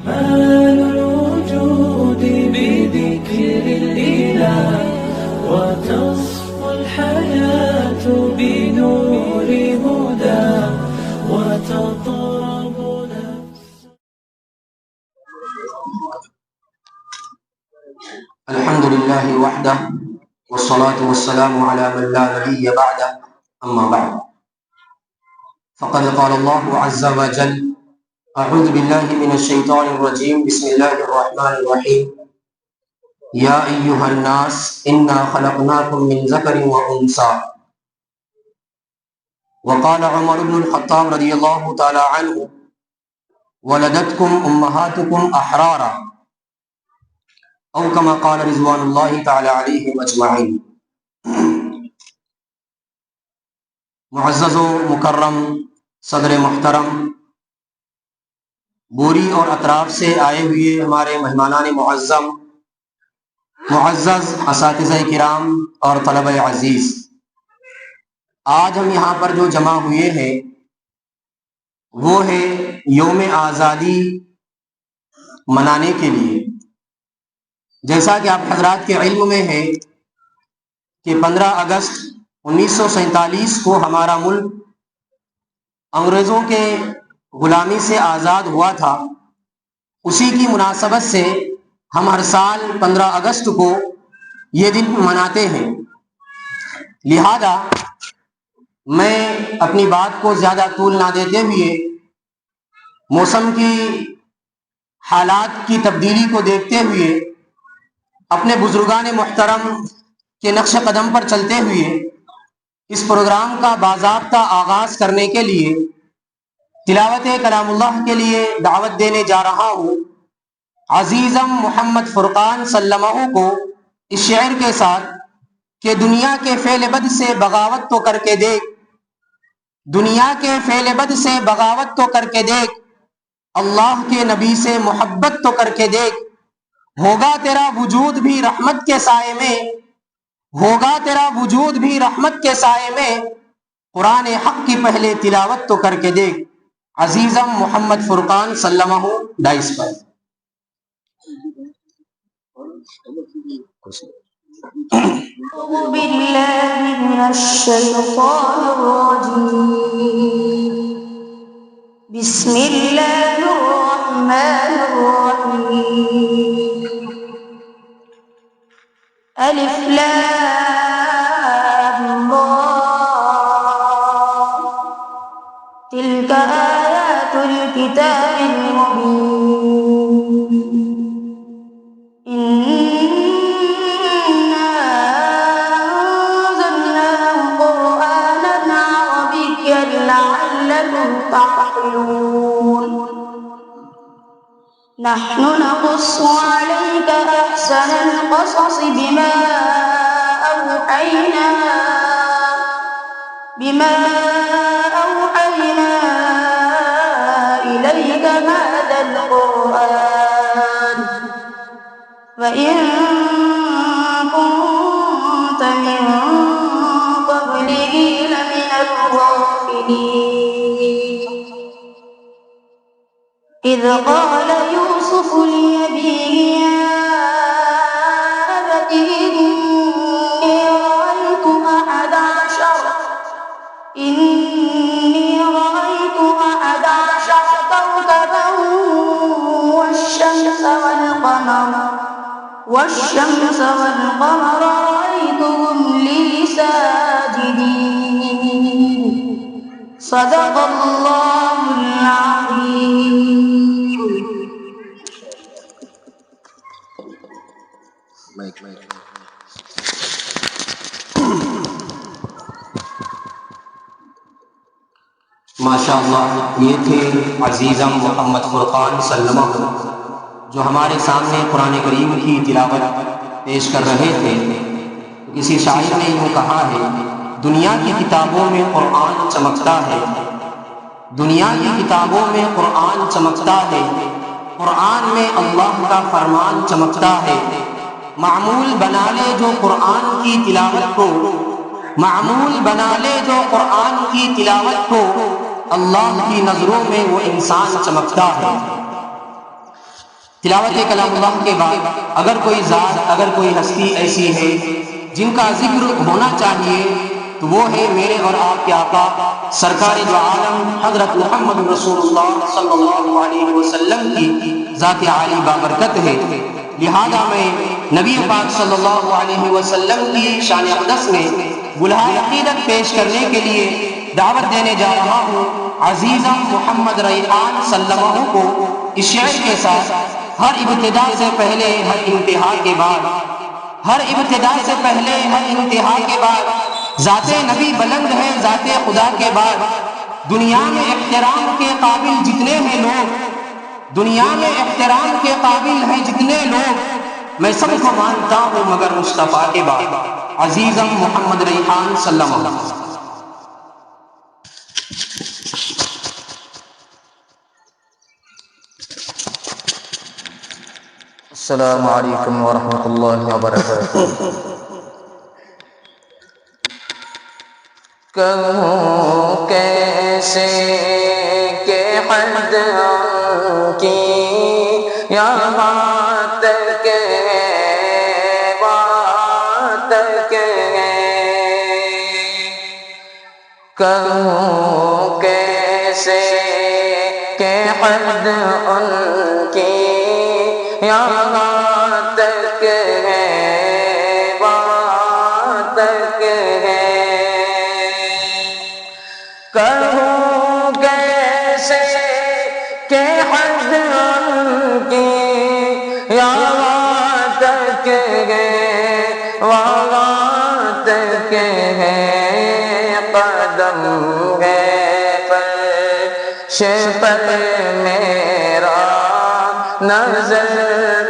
مال الوجود بذكر الإله وتصفو الحياة بنور هدى وتطرب نفس. الحمد لله وحده والصلاة والسلام على من لا نبي بعده أما بعد فقد قال الله عز وجل أعوذ بالله من الشيطان الرجيم بسم الله الرحمن الرحيم يا أيها الناس إنا خلقناكم من ذكر وأنثى وقال عمر بن الخطاب رضي الله تعالى عنه ولدتكم أمهاتكم أحرارا او کما قال رضوان اللہ تعالی علیہم اجمعین. معزز و مکرم صدر محترم، بوری اور اطراف سے آئے ہوئے ہمارے مہمانان معظم، معزز اساتذہ کرام اور طلبہ عزیز، آج ہم یہاں پر جو جمع ہوئے ہیں وہ ہے یوم آزادی منانے کے لیے. جیسا کہ آپ حضرات کے علم میں ہے کہ 15 اگست 1947 کو ہمارا ملک انگریزوں کے غلامی سے آزاد ہوا تھا. اسی کی مناسبت سے ہم ہر سال 15 اگست کو یہ دن مناتے ہیں. لہذا میں اپنی بات کو زیادہ طول نہ دیتے ہوئے موسم کی حالات کی تبدیلی کو دیکھتے ہوئے اپنے بزرگان محترم کے نقش قدم پر چلتے ہوئے اس پروگرام کا باضابطہ آغاز کرنے کے لیے تلاوت کلام اللہ کے لیے دعوت دینے جا رہا ہوں. عزیزم محمد فرقان سلمہ کو اس شعر کے ساتھ کہ دنیا کے فعل بد سے بغاوت تو کر کے دیکھ، دنیا کے فعل بد سے بغاوت تو کر کے دیکھ، اللہ کے نبی سے محبت تو کر کے دیکھ، ہوگا تیرا وجود بھی رحمت کے سائے میں، ہوگا تیرا وجود بھی رحمت کے سائے میں، قرآن حق کی پہلے تلاوت تو کر کے دیکھ. عزیزم محمد فرقان سلمہ ڈائس پر. أعوذ بالله من الشيطان الرجيم بسم الله الرحمن الرحيم ألف لام را تلك آيات الكتاب المبين إنا أنزلناه قرآنا عربيا لعلكم تعقلون نحن نقص عليك أحسن القصص بما أوحينا إليك هذا القرآن وإن كنت من قبله لمن الغافلين إذ قال يوسف لأبيه يا أبت إني رأيت أحد عشر كوكبا والشمس والقمر رأيتهم لي ساجدين صدق الله العظيم. ماشاء اللہ، یہ تھے عزیزم محمد فرقان سلمہ جو ہمارے سامنے قرآن کریم کی تلاوت پیش کر رہے تھے. کسی شاعر نے یوں کہا ہے، دنیا کی کتابوں میں قرآن چمکتا ہے، دنیا کی کتابوں میں قرآن چمکتا ہے، قرآن میں اللہ کا فرمان چمکتا ہے. معمول بنا لے جو قرآن کی تلاوت کو، معمول بنا لے جو قرآن کی تلاوت کو، اللہ کی نظروں میں وہ انسان چمکتا ہے. تلاوت کلام اللہ کے بعد اگر کوئی ذات، اگر کوئی ہستی ایسی ہے جن کا ذکر ہونا چاہیے تو وہ ہے میرے اور آپ کے آقا سرکار دو عالم حضرت محمد رسول اللہ صلی اللہ علیہ وسلم کی ذات عالی بابرکت ہے۔ لہذا میں نبی پاک صلی اللہ علیہ وسلم کی شان اقدس میں گلہائے عقیدت پیش کرنے کے لیے دعوت دینے جا رہا ہوں عزیزم محمد ریحان سلمہ کو اس شعر کے ساتھ۔ ہر ابتدا سے پہلے ہر انتہا کے بعد، ہر ابتدا سے پہلے ہر انتہا کے بعد ذات نبی بلند ہے ذات خدا کے بعد۔ دنیا میں احترام کے قابل جتنے ہیں لوگ، دنیا میں احترام کے قابل ہیں جتنے لوگ، میں سب کو مانتا ہوں مگر مصطفیٰ کے بعد۔ عزیزم محمد ریحان سلمہ۔ السلام علیکم ورحمۃ اللہ وبرکاتہ۔ کہوں کیسے کہ حد ان کی یہاں تک ہے، وہاں تک ہے۔ کہوں کیسے کہ حد ان کی یہاں تک ہے، وہاں تک ہے۔ کہوں کیسے کہ حد ان کی یہاں تک ہے، وہاں تک ہے۔ قدم ہے فرش پر میرا، نظر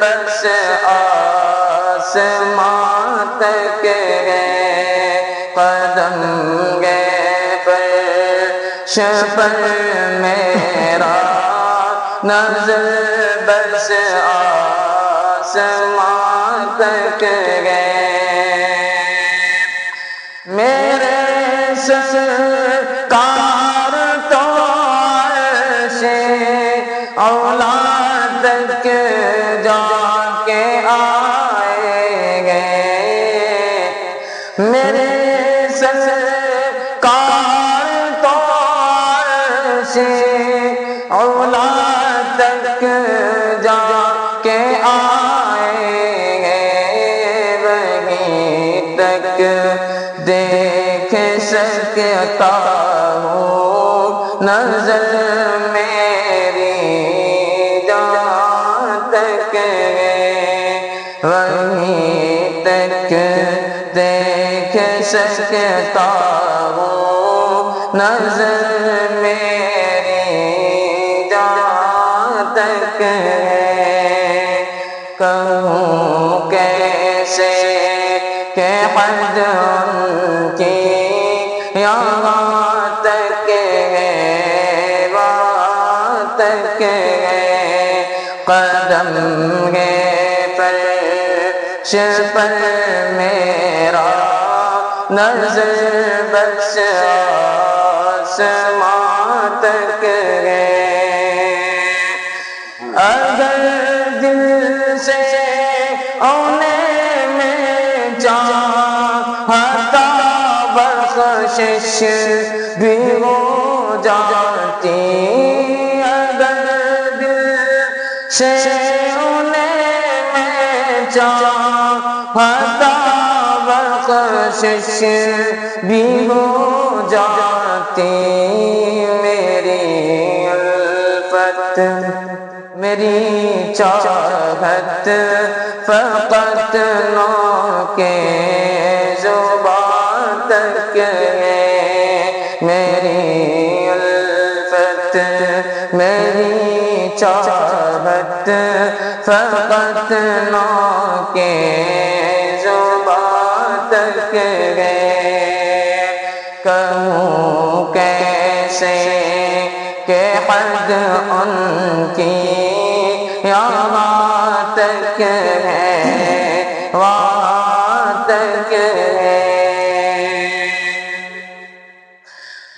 بس آسمان تک ہے۔ قدم گئے فرش پر میرا، نظر بس آسمان تک ہے۔ میرے سرکار تو عرش اولا تک جا کے آئے گے۔ میرے سرکار تو عرش اولا تک جا کے آئے گے۔ وہیں تک دیکھ سکتا ہوں نظر میری تک ہے۔ وہیں تک دیکھ سکتا ہوں نظر میری جہاں تک ہے۔ کہوں کیسے کہ حد ان کی یہاں تک ہے، وہاں تک ہے۔ قدم ہے فرش پر میرا، نظر بس آسمان تک ہے۔ اگر دل سے اونے میں چاہتا بخشش بھی ہو جاتی، اگر دل سے انہیں میں چاہتا بخشش بھی ہو جاتی۔ میری الفت میری چاہت فقط نو کے زبان تک ہے۔ میری الفت میری چاہت فقط نو کے زبان تک ہے۔ کہوں کیسے کہ حد ان کی یہاں تک ہے، وہاں تک ہے۔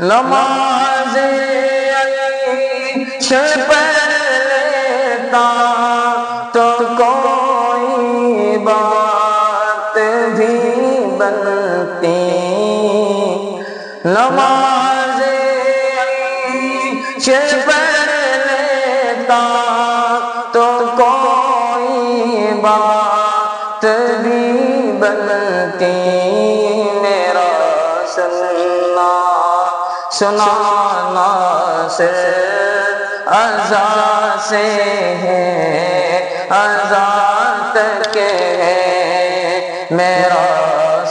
نماز عیش پڑھ لیتا بات بھی بنتی نماز عشاء پڑھ لیتا تو کوئی بات بھی بنتی میرا سنانا صرف اذان سے ہے اذان تک ہے میرا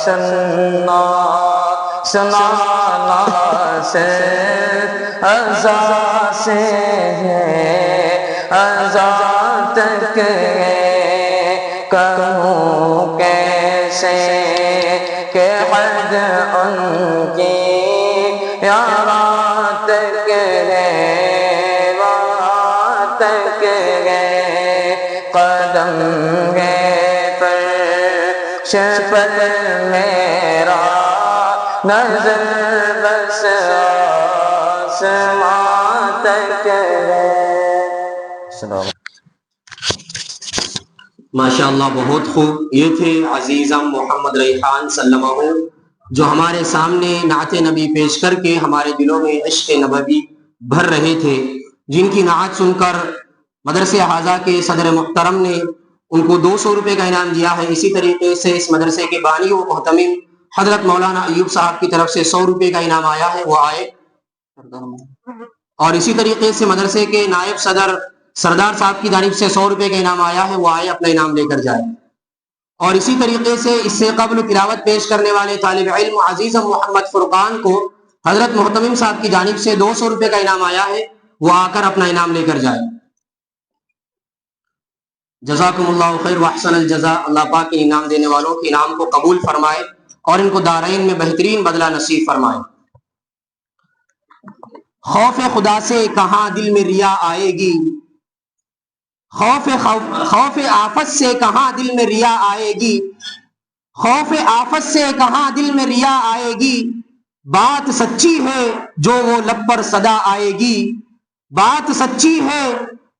سنانا صرف اذان سے ہے اذان تک ہے کہوں کیسے کہ حد ان کی یہاں تک ہے وہاں تک ہے قدم ہے فرش پر میرا نظر بس آسمان تک ہے. ماشاءاللہ بہت خوب. یہ تھے عزیزم محمد ریحان سلمہ جو ہمارے سامنے نعت نبی پیش کر کے ہمارے دلوں میں عشق نبوی بھر رہے تھے، جن کی نعت سن کر مدرسے حاضہ کے صدر محترم نے ان کو 200 روپے کا انعام دیا ہے. اسی طریقے سے اس مدرسے کے بانی و محتمم حضرت مولانا ایوب صاحب کی طرف سے 100 روپے کا انعام آیا ہے، وہ آئے. اور اسی طریقے سے مدرسے کے نائب صدر سردار صاحب کی جانب سے 100 روپے کا انعام آیا ہے، وہ آئے اپنا انعام لے کر جائے. اور اسی طریقے سے اس سے قبل تلاوت پیش کرنے والے طالب علم عزیزم محمد فرقان کو حضرت محتمم صاحب کی جانب سے 200 روپے کا انعام آیا ہے، وہ آ کر اپنا انعام لے کر جائے. جزاکم اللہ خیر واحسن الجزاء. اللہ پاک ان انعام دینے والوں کے انعام کو قبول فرمائے اور ان کو دارین میں بہترین بدلہ نصیب فرمائے. خوف خدا سے کہاں دل میں ریا آئے گی، خوف آفت سے کہاں دل میں ریا آئے گی، خوف آفت سے کہاں دل میں ریا آئے گی، بات سچی ہے جو وہ لب پر صدا آئے گی، بات سچی ہے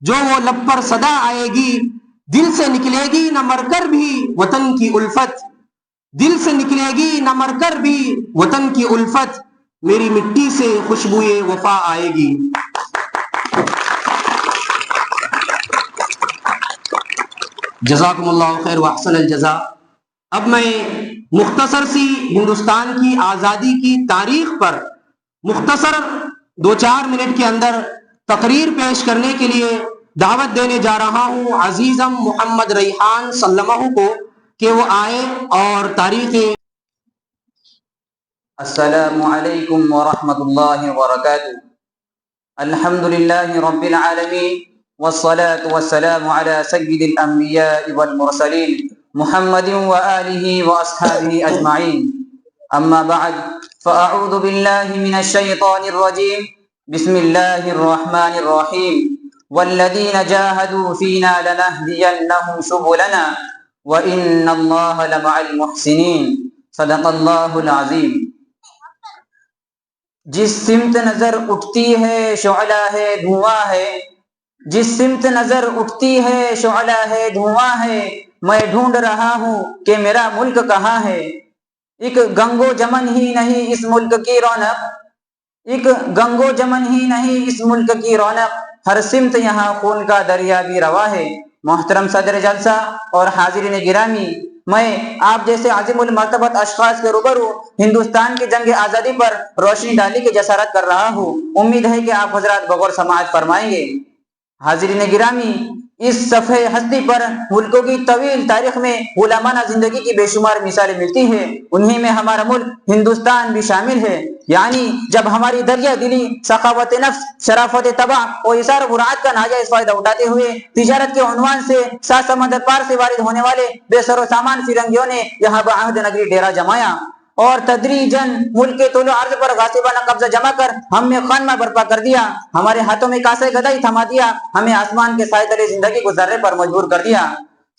جو وہ لب پر صدا آئے گی، دل سے نکلے گی نہ مر کر بھی وطن کی الفت، دل سے نکلے گی نہ مر کر بھی وطن کی الفت، میری مٹی سے خوشبوئے وفا آئے گی. جزاکم اللہ خیر واحسن الجزاء. اب میں مختصر سی ہندوستان کی آزادی کی تاریخ پر مختصر 2-4 منٹ کے اندر تقریر پیش کرنے کے لیے دعوت دینے جا رہا ہوں عزیزم محمد ریحان سلمہ کو کہ وہ آئے اور تاریخ. السلام علیکم ورحمۃ اللہ وبرکاتہ. الحمد للہ رب العالمین والصلاة والسلام على سید الانبیاء والمرسلین محمد وآلہ واصحابہ اجمعین. اما بعد فاعوذ باللہ من الشیطان الرجیم. بسم اللہ الرحمن الرحیم. والذین جاہدوا فینا لنہدینہم سبلنا وإن اللہ لمع المحسنین. صدق اللہ العظیم. جس سمت نظر اٹھتی ہے شعلہ ہے دھواں ہے، جس سمت نظر اٹھتی ہے شعلہ ہے دھواں ہے، میں ڈھونڈ رہا ہوں کہ میرا ملک کہاں ہے. ایک گنگ و جمن ہی نہیں اس ملک کی رونق، ایک گنگ و جمن ہی نہیں اس ملک کی رونق، ہر سمت یہاں خون کا دریا بھی رواں ہے. محترم صدر جلسہ اور حاضرین گرامی، میں آپ جیسے عظیم المرتبت اشخاص کے روبرو ہندوستان کی جنگ آزادی پر روشنی ڈالی کی جسارت کر رہا ہوں. امید ہے کہ آپ حضرات بغور سماعت فرمائیں گے. حاضرین گرامی، اس صفحے ہستی پر ملکوں کی طویل تاریخ میں غلامانہ زندگی کی بے شمار مثالیں ملتی ہیں. انہی میں ہمارا ملک ہندوستان بھی شامل ہے. یعنی جب ہماری دریا دلی، سخاوت نفس، شرافت طبع اور اثار برعات کا ناجائز فائدہ اٹھاتے ہوئے تجارت کے عنوان سے 7 سمندر پار سے وارد ہونے والے بے سر و سامان فرنگیوں نے یہاں بعہد نگری ڈیرا جمایا اور تدریجاً ملک کے طول و عرض پر غاصبانہ قبضہ جمع کر ہم میں خانمہ برپا کر دیا. ہمارے ہاتھوں میں کاسے گدائی تھما دیا، ہمیں آسمان کے سائے تلے زندگی گزارنے پر مجبور کر دیا.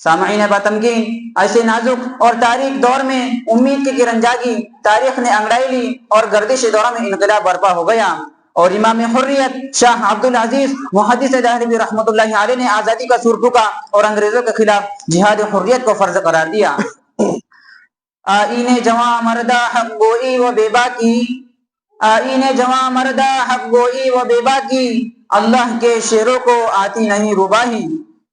سامعین باتمکین، ایسے نازک اور تاریخ دور میں امید کی کرن جاگی، تاریخ نے انگڑائی لی اور گردش دوروں میں انقلاب برپا ہو گیا. اور امام حریت شاہ عبد العزیز محدث دہلوی رحمۃ اللہ علیہ نے آزادی کا سر پھونکا اور انگریزوں کے خلاف جہاد حریت کو فرض قرار دیا۔ آئین جواں مردہ حق گوئی و بے باکی، آئین جواں مردہ حق گوئی و بے باکی، اللہ کے شیروں کو آتی نہیں رباہی۔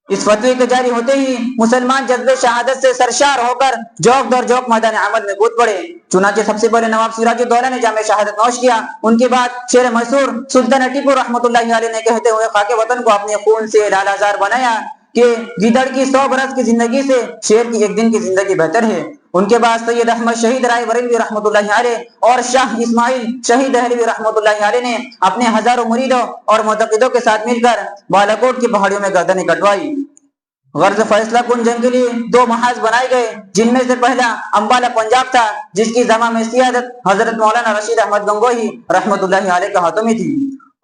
اس فتوے کے جاری ہوتے ہی مسلمان جذبے شہادت سے سرشار ہو کر جوک در جوک میدان عمل میں کود پڑے۔ چنانچہ سب سے پہلے نواب سراج الدولہ نے جامع شہادت نوش کیا، ان کے بعد شیر میسور سلطان ٹیپو رحمۃ اللہ علیہ نے کہتے ہوئے خاک وطن کو اپنے خون سے لالہ زار بنایا کہ گیدڑ کی 100 برس کی زندگی سے شیر کی ایک دن کی زندگی بہتر ہے۔ ان کے بعد سید احمد شہید رائے بریلوی رحمۃ اللہ علیہ اور شاہ اسماعیل شہید دہلوی رحمۃ اللہ علیہ نے اپنے ہزاروں مریدوں اور معتقدوں کے ساتھ مل کر بالاکوٹ کی پہاڑیوں میں گردنیں کٹوائی۔ غرض فیصلہ کن جنگ کے لیے 2 محاذ بنائے گئے، جن میں سے پہلا امبالہ پنجاب تھا، جس کی زمام سیادت حضرت مولانا رشید احمد گنگوہی رحمۃ اللہ علیہ کے ہاتھوں میں تھی،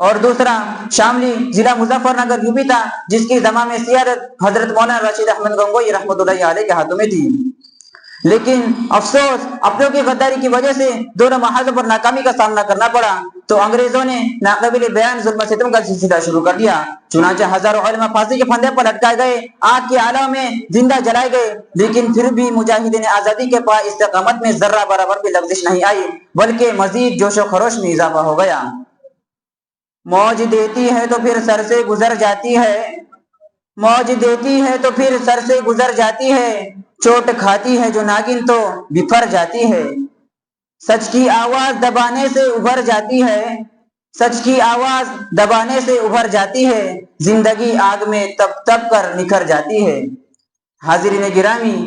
اور دوسرا شاملی ضلع مظفر نگر یوپی تھا، جس کی زمام سیادت حضرت مولانا رشید احمد گنگوہی رحمۃ اللہ علیہ کے ہاتھوں میں تھی۔ لیکن افسوس اپنوں کی غداری کی وجہ سے دونوں محاذوں پر ناکامی کا سامنا کرنا پڑا، تو انگریزوں نے ناقابل بیان ظلم و ستم کا سلسلہ شروع کر دیا۔ چنانچہ ہزاروں علماء پھانسی کے پھندے پر لٹکائے گئے، آگ کی آلوں میں زندہ جلائے گئے، لیکن پھر بھی مجاہدین آزادی کے پا استقامت میں ذرہ برابر بھی لغزش نہیں آئی، بلکہ مزید جوش و خروش میں اضافہ ہو گیا۔ موج دیتی ہے تو پھر سر سے گزر جاتی ہے، موج دیتی ہے تو پھر سر سے گزر جاتی ہے، چوٹ کھاتی ہے جو ناگن تو بفر جاتی ہے، سچ کی آواز دبانے سے ابھر جاتی ہے، سچ کی آواز دبانے سے ابھر جاتی ہے، زندگی آگ میں تپ تپ کر نکھر جاتی ہے۔ حاضرین گرامی،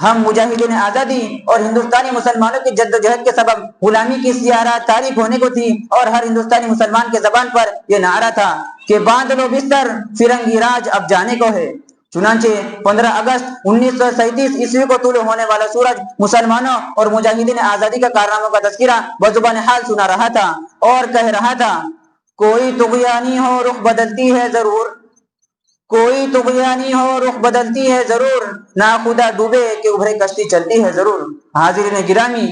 ہم مجاہدین آزادی اور ہندوستانی مسلمانوں کی جد و جہد کے سبب غلامی کی سیارہ تاریک ہونے کو تھی، اور ہر ہندوستانی مسلمان کے زبان پر یہ نعرہ تھا کہ باندھ لو بستر فرنگی راج اب جانے کو ہے۔ چنانچہ 15 اگست 1937 عیسوی کو طلوع ہونے والا سورج مسلمانوں اور مجاہدین آزادی کا کارناموں کا تذکرہ بزبان حال سنا رہا تھا اور کہہ رہا تھا، کوئی طغیانی ہو رخ بدلتی ہے ضرور، کوئی طغیانی ہو رخ بدلتی ہے ضرور، ناخدا ڈوبے کہ ابھرے کشتی چلتی ہے ضرور۔ حاضرین گرامی،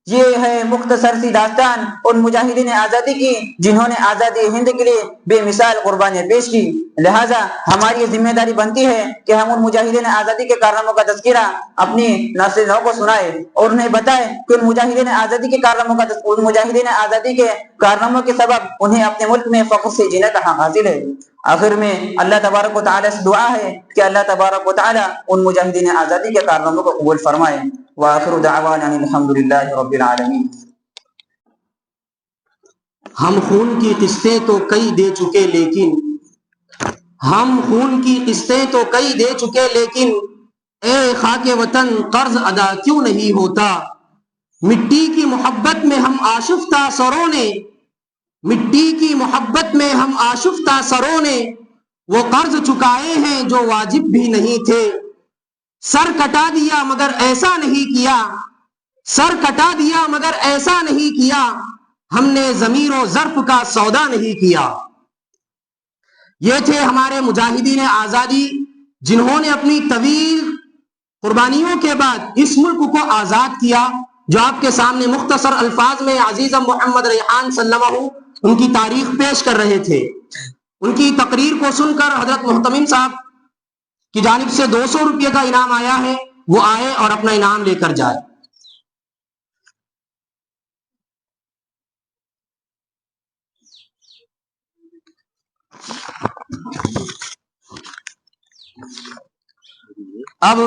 یہ ہے مختصر سی داستان ان مجاہدین آزادی کی جنہوں نے آزادی ہند کے لیے بے مثال قربانیاں پیش کی۔ لہٰذا ہماری ذمہ داری بنتی ہے کہ ہم ان مجاہدین آزادی کے کارناموں کا تذکرہ اپنی نسل نو کو سنائے اور انہیں بتائے کہ ان مجاہدین آزادی کے کارناموں کا ان مجاہدین آزادی کے کارناموں کے سبب انہیں اپنے ملک میں فخر سے جینے کا حق حاصل ہے۔ آخر میں اللہ تبارک و تعالیٰ سے دعا ہے کہ اللہ تبارک و تعالیٰ ان مجاہدین آزادی کے کارناموں کو قبول فرمائے۔ وآخر دعوانا الحمدللہ رب العالمین۔ ہم خون کی قسطیں تو کئی دے چکے لیکن ہم خون کی قسطیں تو کئی دے چکے لیکن اے خاک وطن قرض ادا کیوں نہیں ہوتا؟ مٹی کی محبت میں ہم آشفتہ سروں نے مٹی کی محبت میں ہم آشفتہ سروں نے وہ قرض چکائے ہیں جو واجب بھی نہیں تھے۔ سر کٹا دیا مگر ایسا نہیں کیا، سر کٹا دیا مگر ایسا نہیں کیا، ہم نے ضمیر و ظرف کا سودا نہیں کیا۔ یہ تھے ہمارے مجاہدین آزادی جنہوں نے اپنی طویل قربانیوں کے بعد اس ملک کو آزاد کیا، جو آپ کے سامنے مختصر الفاظ میں عزیزم محمد ریحان صلی اللہ علیہ وسلم ان کی تاریخ پیش کر رہے تھے۔ ان کی تقریر کو سن کر حضرت محتمم صاحب کی جانب سے 200 روپے کا انعام آیا ہے، وہ آئے اور اپنا انعام لے کر جائے۔ اب